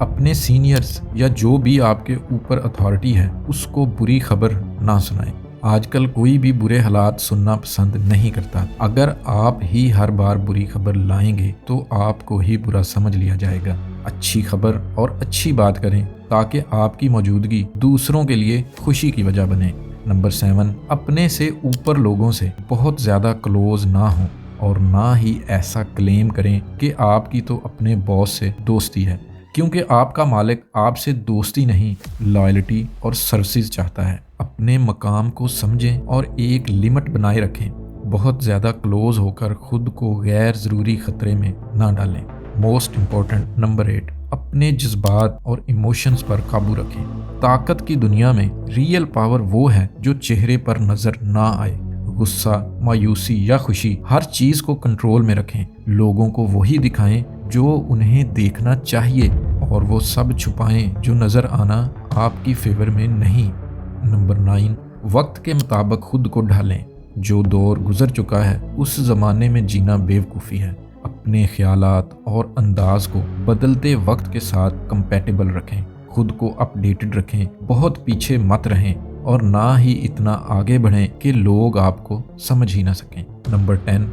اپنے سینئرز یا جو بھی آپ کے اوپر اتھارٹی ہے اس کو بری خبر نہ سنائیں۔ آج کل کوئی بھی برے حالات سننا پسند نہیں کرتا۔ اگر آپ ہی ہر بار بری خبر لائیں گے تو آپ کو ہی برا سمجھ لیا جائے گا۔ اچھی خبر اور اچھی بات کریں تاکہ آپ کی موجودگی دوسروں کے لیے خوشی کی وجہ بنے۔ نمبر 7، اپنے سے اوپر لوگوں سے بہت زیادہ کلوز نہ ہوں اور نہ ہی ایسا کلیم کریں کہ آپ کی تو اپنے باس سے دوستی ہے، کیونکہ آپ کا مالک آپ سے دوستی نہیں، لائلٹی اور سروسز چاہتا ہے۔ اپنے مقام کو سمجھیں اور ایک لمٹ بنائے رکھیں۔ بہت زیادہ کلوز ہو کر خود کو غیر ضروری خطرے میں نہ ڈالیں۔ موسٹ امپورٹنٹ نمبر 8، اپنے جذبات اور ایموشنز پر قابو رکھیں۔ طاقت کی دنیا میں ریئل پاور وہ ہے جو چہرے پر نظر نہ آئے۔ غصہ، مایوسی یا خوشی، ہر چیز کو کنٹرول میں رکھیں۔ لوگوں کو وہی دکھائیں جو انہیں دیکھنا چاہیے اور وہ سب چھپائیں جو نظر آنا آپ کی فیور میں نہیں۔ نمبر 9، وقت کے مطابق خود کو ڈھالیں۔ جو دور گزر چکا ہے اس زمانے میں جینا بیوقوفی ہے۔ اپنے خیالات اور انداز کو بدلتے وقت کے ساتھ کمپیٹیبل رکھیں۔ خود کو اپ ڈیٹڈ رکھیں، بہت پیچھے مت رہیں اور نہ ہی اتنا آگے بڑھیں کہ لوگ آپ کو سمجھ ہی نہ سکیں۔ نمبر 10،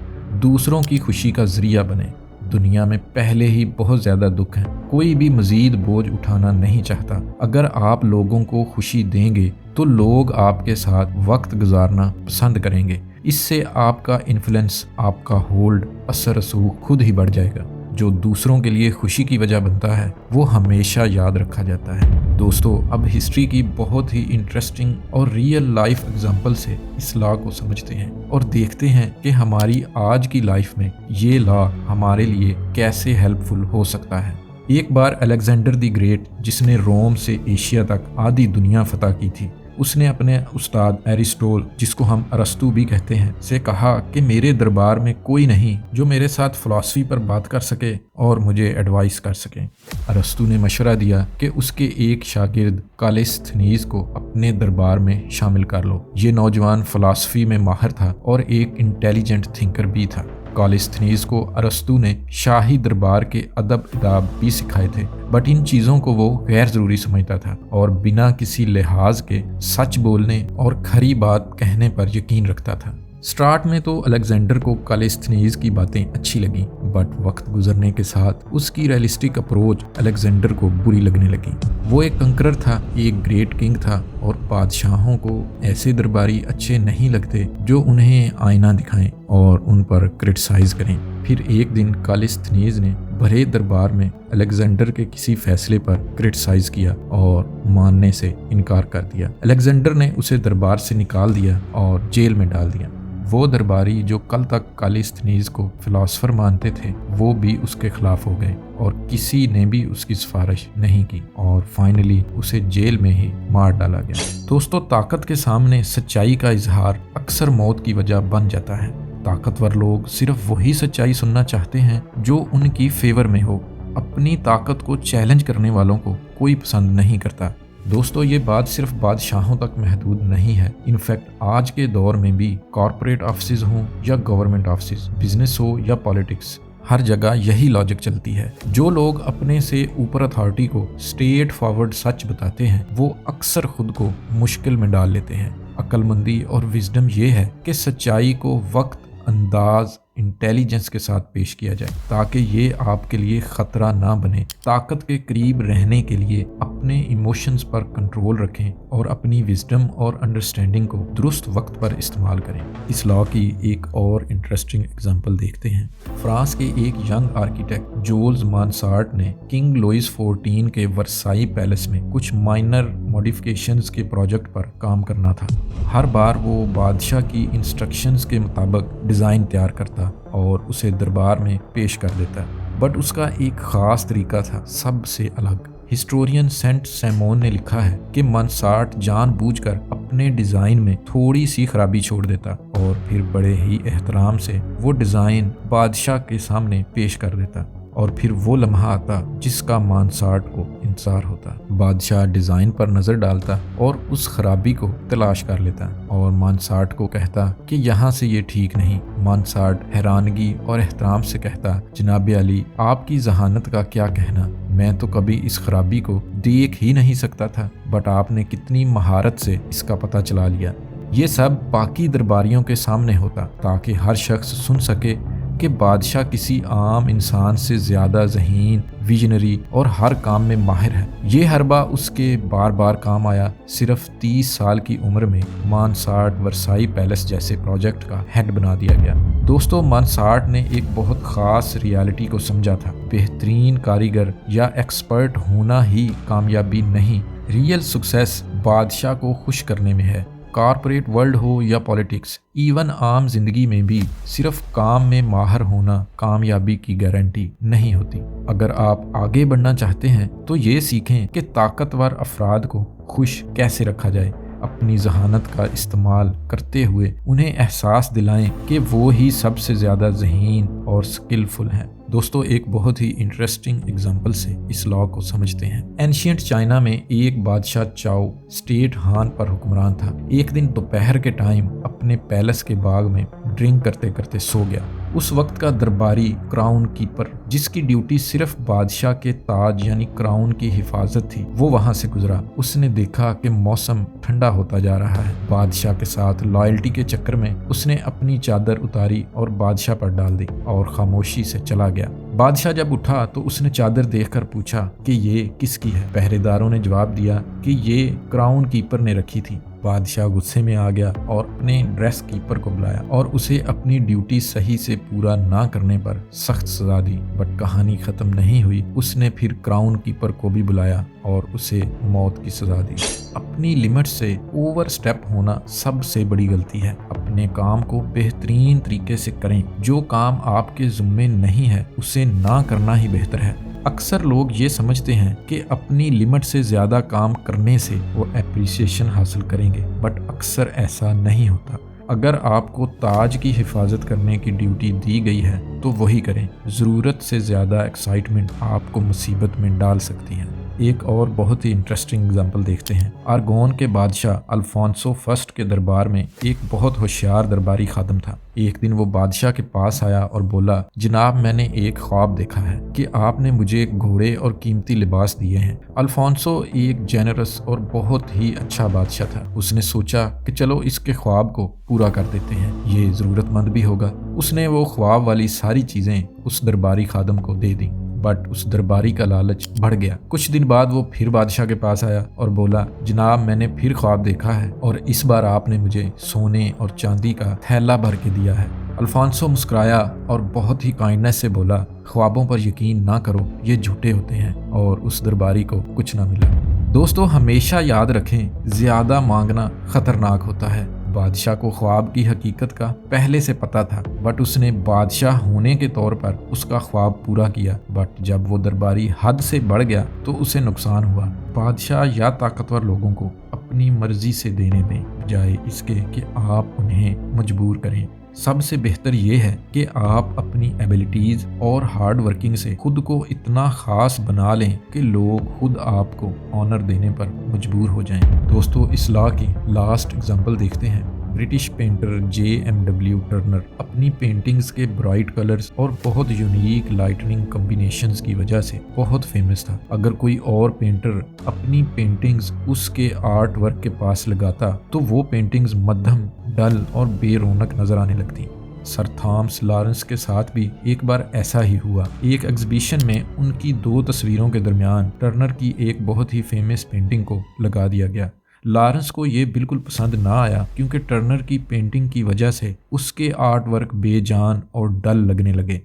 دوسروں کی خوشی کا ذریعہ بنیں۔ دنیا میں پہلے ہی بہت زیادہ دکھ ہیں، کوئی بھی مزید بوجھ اٹھانا نہیں چاہتا۔ اگر آپ لوگوں کو خوشی دیں گے تو لوگ آپ کے ساتھ وقت گزارنا پسند کریں گے۔ اس سے آپ کا انفلوئنس، آپ کا ہولڈ، اثر رسوخ خود ہی بڑھ جائے گا۔ جو دوسروں کے لیے خوشی کی وجہ بنتا ہے وہ ہمیشہ یاد رکھا جاتا ہے۔ دوستو، اب ہسٹری کی بہت ہی انٹرسٹنگ اور ریئل لائف اگزامپل سے اس لا کو سمجھتے ہیں اور دیکھتے ہیں کہ ہماری آج کی لائف میں یہ لا ہمارے لیے کیسے ہیلپ فل ہو سکتا ہے۔ ایک بار الیگزینڈر دی گریٹ، جس نے روم سے ایشیا تک آدھی دنیا فتح کی تھی، اس نے اپنے استاد ایرسٹول، جس کو ہم ارسطو بھی کہتے ہیں، سے کہا کہ میرے دربار میں کوئی نہیں جو میرے ساتھ فلسفی پر بات کر سکے اور مجھے ایڈوائس کر سکے۔ ارسطو نے مشورہ دیا کہ اس کے ایک شاگرد کالستھنیز کو اپنے دربار میں شامل کر لو۔ یہ نوجوان فلسفی میں ماہر تھا اور ایک انٹیلیجنٹ تھنکر بھی تھا۔ کالستھنیز کو ارسطو نے شاہی دربار کے ادب اداب بھی سکھائے تھے، بٹ ان چیزوں کو وہ غیر ضروری سمجھتا تھا اور بنا کسی لحاظ کے سچ بولنے اور کھری بات کہنے پر یقین رکھتا تھا۔ سٹارٹ میں تو الیگزینڈر کو کالستھنیز کی باتیں اچھی لگیں، بٹ وقت گزرنے کے ساتھ اس کی ریئلسٹک اپروچ الیگزینڈر کو بری لگنے لگی۔ وہ ایک کنکرر تھا، ایک گریٹ کنگ تھا، اور بادشاہوں کو ایسے درباری اچھے نہیں لگتے جو انہیں آئینہ دکھائیں اور ان پر کرٹیسائز کریں۔ پھر ایک دن کالستھنیز نے بھرے دربار میں الیگزینڈر کے کسی فیصلے پر کرٹیسائز کیا اور ماننے سے انکار کر دیا۔ الیگزینڈر نے اسے دربار سے نکال دیا اور جیل میں ڈال دیا۔ وہ درباری جو کل تک کالستھنیز کو فلاسفر مانتے تھے وہ بھی اس کے خلاف ہو گئے اور کسی نے بھی اس کی سفارش نہیں کی اور فائنلی اسے جیل میں ہی مار ڈالا گیا۔ دوستو، طاقت کے سامنے سچائی کا اظہار اکثر موت کی وجہ بن جاتا ہے۔ طاقتور لوگ صرف وہی سچائی سننا چاہتے ہیں جو ان کی فیور میں ہو۔ اپنی طاقت کو چیلنج کرنے والوں کو کوئی پسند نہیں کرتا۔ دوستو، یہ بات صرف بادشاہوں تک محدود نہیں ہے۔ انفیکٹ آج کے دور میں بھی کارپوریٹ آفسز ہوں یا گورنمنٹ آفسز، بزنس ہو یا پالیٹکس، ہر جگہ یہی لاجک چلتی ہے۔ جو لوگ اپنے سے اوپر اتھارٹی کو اسٹریٹ فارورڈ سچ بتاتے ہیں وہ اکثر خود کو مشکل میں ڈال لیتے ہیں۔ عقل مندی اور وزڈم یہ ہے کہ سچائی کو وقت، انداز، انٹیلیجنس کے ساتھ پیش کیا جائے تاکہ یہ آپ کے لیے خطرہ نہ بنے۔ طاقت کے قریب رہنے کے لیے اپنے ایموشنز پر کنٹرول رکھیں اور اپنی وزڈم اور انڈرسٹینڈنگ کو درست وقت پر استعمال کریں۔ اس لا کی ایک اور انٹرسٹنگ اگزامپل دیکھتے ہیں۔ فرانس کے ایک ینگ آرکیٹیکٹ جولز مانسارٹ نے کنگ لوئس 14 کے ورسائی پیلس میں کچھ مائنر موڈیفکیشنز کے پروجیکٹ پر کام کرنا تھا۔ ہر بار وہ بادشاہ کی انسٹرکشنز کے مطابق ڈیزائن تیار کرتا اور اسے دربار میں پیش کر دیتا، بٹ اس کا ایک خاص طریقہ تھا، سب سے الگ۔ ہسٹورین سینٹ سیمون نے لکھا ہے کہ مانسارٹ جان بوجھ کر اپنے ڈیزائن میں تھوڑی سی خرابی چھوڑ دیتا اور پھر بڑے ہی احترام سے وہ ڈیزائن بادشاہ کے سامنے پیش کر دیتا، اور پھر وہ لمحہ آتا جس کا مانسارٹ کو انتظار ہوتا۔ بادشاہ ڈیزائن پر نظر ڈالتا اور اس خرابی کو تلاش کر لیتا اور مانسارٹ کو کہتا کہ یہاں سے یہ ٹھیک نہیں۔ مانسارٹ حیرانگی اور احترام سے کہتا، جناب عالی، آپ کی ذہانت کا کیا کہنا، میں تو کبھی اس خرابی کو دیکھ ہی نہیں سکتا تھا، بٹ آپ نے کتنی مہارت سے اس کا پتہ چلا لیا۔ یہ سب باقی درباریوں کے سامنے ہوتا تاکہ ہر شخص سن سکے کہ بادشاہ کسی عام انسان سے زیادہ ذہین، ویژنری اور ہر کام میں ماہر ہے۔ یہ حربہ اس کے بار بار کام آیا۔ صرف 30 سال کی عمر میں مانسارٹ ورسائی پیلس جیسے پروجیکٹ کا ہیڈ بنا دیا گیا۔ دوستو، مانسارٹ نے ایک بہت خاص ریالٹی کو سمجھا تھا۔ بہترین کاریگر یا ایکسپرٹ ہونا ہی کامیابی نہیں، ریئل سکسیس بادشاہ کو خوش کرنے میں ہے۔ کارپوریٹ ورلڈ ہو یا پولیٹکس، ایون عام زندگی میں بھی صرف کام میں ماہر ہونا کامیابی کی گارنٹی نہیں ہوتی۔ اگر آپ آگے بڑھنا چاہتے ہیں تو یہ سیکھیں کہ طاقتور افراد کو خوش کیسے رکھا جائے۔ اپنی ذہانت کا استعمال کرتے ہوئے انہیں احساس دلائیں کہ وہ ہی سب سے زیادہ ذہین اور سکلفل ہیں۔ دوستو، ایک بہت ہی انٹرسٹنگ اگزامپل سے اس لاء کو سمجھتے ہیں۔ اینشینٹ چائنا میں ایک بادشاہ چاؤ اسٹیٹ ہان پر حکمران تھا۔ ایک دن دوپہر کے ٹائم اپنے پیلس کے باغ میں ڈرنک کرتے کرتے سو گیا۔ اس وقت کا درباری کراؤن کیپر، جس کی ڈیوٹی صرف بادشاہ کے تاج یعنی کراؤن کی حفاظت تھی، وہ وہاں سے گزرا۔ اس نے دیکھا کہ موسم ٹھنڈا ہوتا جا رہا ہے۔ بادشاہ کے ساتھ لائلٹی کے چکر میں اس نے اپنی چادر اتاری اور بادشاہ پر ڈال دی اور خاموشی سے چلا گیا۔ بادشاہ جب اٹھا تو اس نے چادر دیکھ کر پوچھا کہ یہ کس کی ہے؟ پہرے داروں نے جواب دیا کہ یہ کراؤن کیپر نے رکھی تھی۔ بادشاہ غصے میں آ گیا اور اپنے ڈریس کیپر کو بلایا اور اسے اپنی ڈیوٹی صحیح سے پورا نہ کرنے پر سخت سزا دی۔ بٹ کہانی ختم نہیں ہوئی۔ اس نے پھر کراؤن کیپر کو بھی بلایا اور اسے موت کی سزا دی۔ اپنی لمٹ سے اوور سٹیپ ہونا سب سے بڑی غلطی ہے۔ اپنے کام کو بہترین طریقے سے کریں۔ جو کام آپ کے ذمے نہیں ہے اسے نہ کرنا ہی بہتر ہے۔ اکثر لوگ یہ سمجھتے ہیں کہ اپنی لمٹ سے زیادہ کام کرنے سے وہ اپریسیشن حاصل کریں گے، بٹ اکثر ایسا نہیں ہوتا۔ اگر آپ کو تاج کی حفاظت کرنے کی ڈیوٹی دی گئی ہے تو وہی کریں۔ ضرورت سے زیادہ ایکسائٹمنٹ آپ کو مصیبت میں ڈال سکتی ہے۔ ایک اور بہت ہی انٹرسٹنگ اگزامپل دیکھتے ہیں۔ آرگون کے بادشاہ الفونسو فرسٹ کے دربار میں ایک بہت ہوشیار درباری خادم تھا۔ ایک دن وہ بادشاہ کے پاس آیا اور بولا، جناب میں نے ایک خواب دیکھا ہے کہ آپ نے مجھے گھوڑے اور قیمتی لباس دیے ہیں۔ الفونسو ایک جینرس اور بہت ہی اچھا بادشاہ تھا۔ اس نے سوچا کہ چلو اس کے خواب کو پورا کر دیتے ہیں، یہ ضرورت مند بھی ہوگا۔ اس نے وہ خواب والی ساری چیزیں اس درباری خادم کو دے دیں، بٹ اس درباری کا لالچ بڑھ گیا۔ کچھ دن بعد وہ پھر بادشاہ کے پاس آیا اور بولا، جناب میں نے پھر خواب دیکھا ہے اور اس بار آپ نے مجھے سونے اور چاندی کا تھیلا بھر کے دیا ہے۔ الفونسو مسکرایا اور بہت ہی کائنڈنس سے بولا، خوابوں پر یقین نہ کرو، یہ جھوٹے ہوتے ہیں، اور اس درباری کو کچھ نہ ملا۔ دوستو، ہمیشہ یاد رکھیں، زیادہ مانگنا خطرناک ہوتا ہے۔ بادشاہ کو خواب کی حقیقت کا پہلے سے پتا تھا، بٹ اس نے بادشاہ ہونے کے طور پر اس کا خواب پورا کیا۔ بٹ جب وہ درباری حد سے بڑھ گیا تو اسے نقصان ہوا۔ بادشاہ یا طاقتور لوگوں کو اپنی مرضی سے دینے دیں، بجائے اس کے کہ آپ انہیں مجبور کریں۔ سب سے بہتر یہ ہے کہ آپ اپنی ایبلٹیز اور ہارڈ ورکنگ سے خود کو اتنا خاص بنا لیں کہ لوگ خود آپ کو آنر دینے پر مجبور ہو جائیں۔ دوستو، اس لاء کی لاسٹ اگزامپل دیکھتے ہیں۔ برٹش پینٹر JMW ٹرنر اپنی پینٹنگز کے برائٹ کلرز اور بہت یونیک لائٹننگ کمبینیشنز کی وجہ سے بہت فیمس تھا۔ اگر کوئی اور پینٹر اپنی پینٹنگز اس کے آرٹ ورک کے پاس لگاتا تو وہ پینٹنگز مدھم، ڈل اور بے رونق نظر آنے لگتی۔ سر تھامس لارنس کے ساتھ بھی ایک بار ایسا ہی ہوا۔ ایک ایگزیبیشن میں ان کی 2 تصویروں کے درمیان ٹرنر کی ایک بہت ہی فیمس پینٹنگ کو لگا دیا گیا۔ لارنس کو یہ بالکل پسند نہ آیا کیونکہ ٹرنر کی پینٹنگ کی وجہ سے اس کے آرٹ ورک بے جان اور ڈل لگنے لگے۔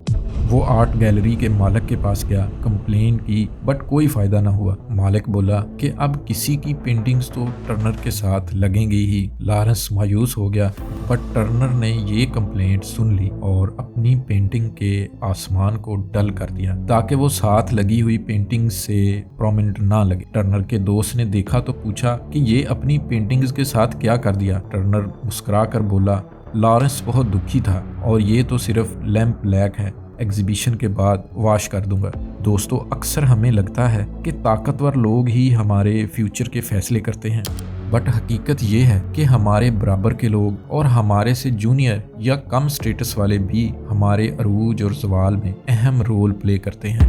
وہ آرٹ گیلری کے مالک کے پاس گیا، کمپلین کی، بٹ کوئی فائدہ نہ ہوا۔ مالک بولا کہ اب کسی کی پینٹنگز تو ٹرنر کے ساتھ لگیں گی ہی۔ لارنس مایوس ہو گیا، بٹ ٹرنر نے یہ کمپلینٹ سن لی اور اپنی پینٹنگ کے آسمان کو ڈل کر دیا تاکہ وہ ساتھ لگی ہوئی پینٹنگ سے پرومننٹ نہ لگے۔ ٹرنر کے دوست نے دیکھا تو پوچھا کہ یہ اپنی پینٹنگز کے ساتھ کیا کر دیا؟ ٹرنر مسکرا کر بولا، لارنس بہت دکھی تھا اور یہ تو صرف لیمپ بلیک ہے، ایگزیبیشن کے بعد واش کر دوں گا۔ دوستو، اکثر ہمیں لگتا ہے کہ طاقتور لوگ ہی ہمارے فیوچر کے فیصلے کرتے ہیں، بٹ حقیقت یہ ہے کہ ہمارے برابر کے لوگ اور ہمارے سے جونیئر یا کم سٹیٹس والے بھی ہمارے عروج اور زوال میں اہم رول پلے کرتے ہیں۔